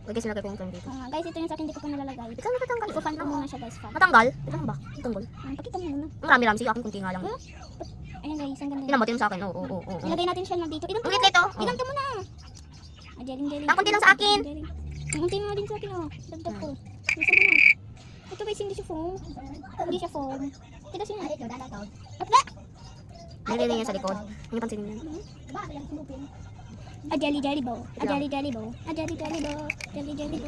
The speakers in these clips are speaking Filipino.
Guys, nilagay ko yung clam dito. Guys, ito yung sa akin, hindi ko pa nalalagay. Ikaw natatanggal. Ipafan ko muna siya guys. Fan. Matanggal? Ito lang ba? Itanggal. Pakita mo muna. Ang rami-rami. Sige, akin kunti nga lang. Ayan guys, ang ganda. Tinan mo, tinan mo sa akin. Oo. Ilagay natin siya dito. Ilang Ang liit nito. Ilang ka muna. Jeling. Ang kunti lang sa akin. Ang kunti nga din sa akin, oh. Dagdag ko. Isa mo na. Ito guys, hindi siya foam. Hindi siya foam. Tigas yun. Nililin yan sa likod. Hindi pansinin yan. Jelly bow. Jelly bow.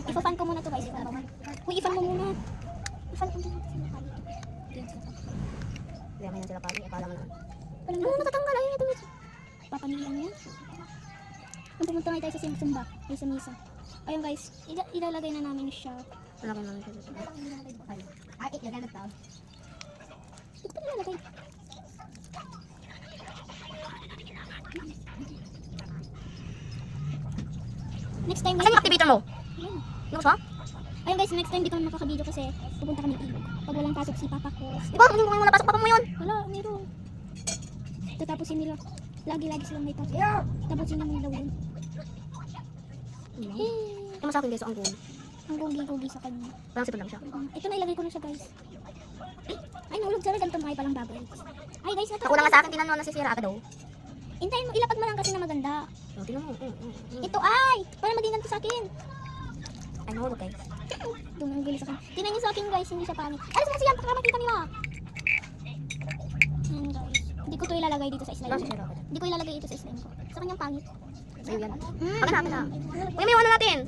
Ipafan ko muna to guys. Uy, ifan mo muna. Ifan ko muna. Kaya yan sila pali. Akala mo na. Ano natatanggal? Ayun ito. Papamilihan mo yan. Nung pumunta nga tayo sa simba. Ay sa misa. Ayun guys, ilalagay na namin siya. Lalagay namin siya dito. Ay, ilalagay na. Ito pa nilalagay. Next time Asan yung activator mo? Ayun. Lubos mo? Ayun guys, next time di kami makakabideo kasi pupunta kami ilog. Pag walang pasok si papa ko. Di ba? Hindi mo wala pasok pa mo yun. Wala, meron. Tatapusin nila. Lagi silang may pasok. Tapusin naman daw yun. Ito mo sa akin guys, ang goal. Ang gogi-gogi sa kanya. Parang sipon lang siya. Ito na ilagay ko na siya guys. Ay, naulog sa ganito mga palang baboy. Ay guys, Nakulang nga sa akin, tinan mo, nasisira ka daw. Intayin mo, ilapag mo lang kasi na maganda. Tinan mo. Ito ay, para maging ganito sa akin. Ay, nahulog guys. Tumanggulo sa akin. Tingnan niyo sa akin guys, hindi siya pangit. Alas mo siya, baka makita nila. Guys, hindi ko to ilalagay dito sa slime ko. Nasisira ka. Hindi ko ilalagay ito sa slime ko. Sa kanyang pangit. Sa'yo yan. Akin na. Uy, may iwan na natin.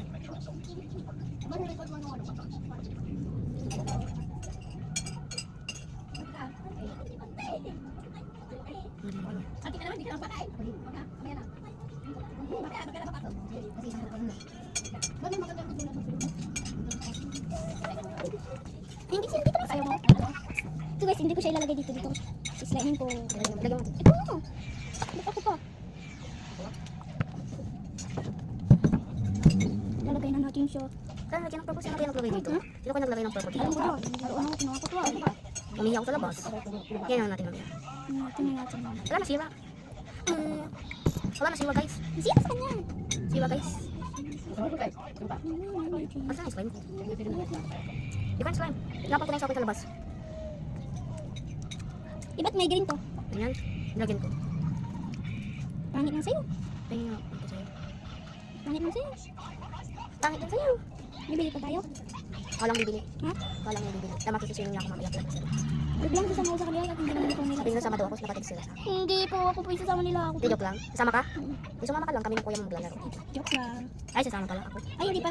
Hindi siya dito na mo. Ito guys, hindi ko siya ilalagay dito. Sa slime ko. Lagyan mo. Ito mo. Ba't ako pa? Lalagay na natin siya. Kaya lagyan ng purple. Sino kaya naglagay dito? Sino kaya naglagay ng purple dito? Alam ko doon. Laruan ako, kinuha ko to. Umiyak sa labas. Yan ang natin mamaya. Tingnan natin. Wala na siwa. Wala na siwa guys. Siya sa kanya. Siwa guys. Asa na slime? Di ba yung slime? Inapan ko na yung sakit sa labas. Iba't may green to. Ganyan. Nilagyan ko. Pangit lang sa'yo. Tingin nga. Ito sa'yo. Pangit lang sa'yo. Pangit din sa'yo. Bibili pa tayo. Walang bibili. Ha? Walang yung bibili. Tama kisisunin niya ako mamaya. Biglang sasama ko sa kanila at hindi naman ito nila. Sabi nila sama daw ako, napatid sila sa akin. Hindi po ako po isasama nila ako. Hindi, joke lang. Sasama ka? Di sumama ka lang, kami ng kuya mo maglalaro. Joke lang. Ay, sasama pala ako. Ay, hindi pa.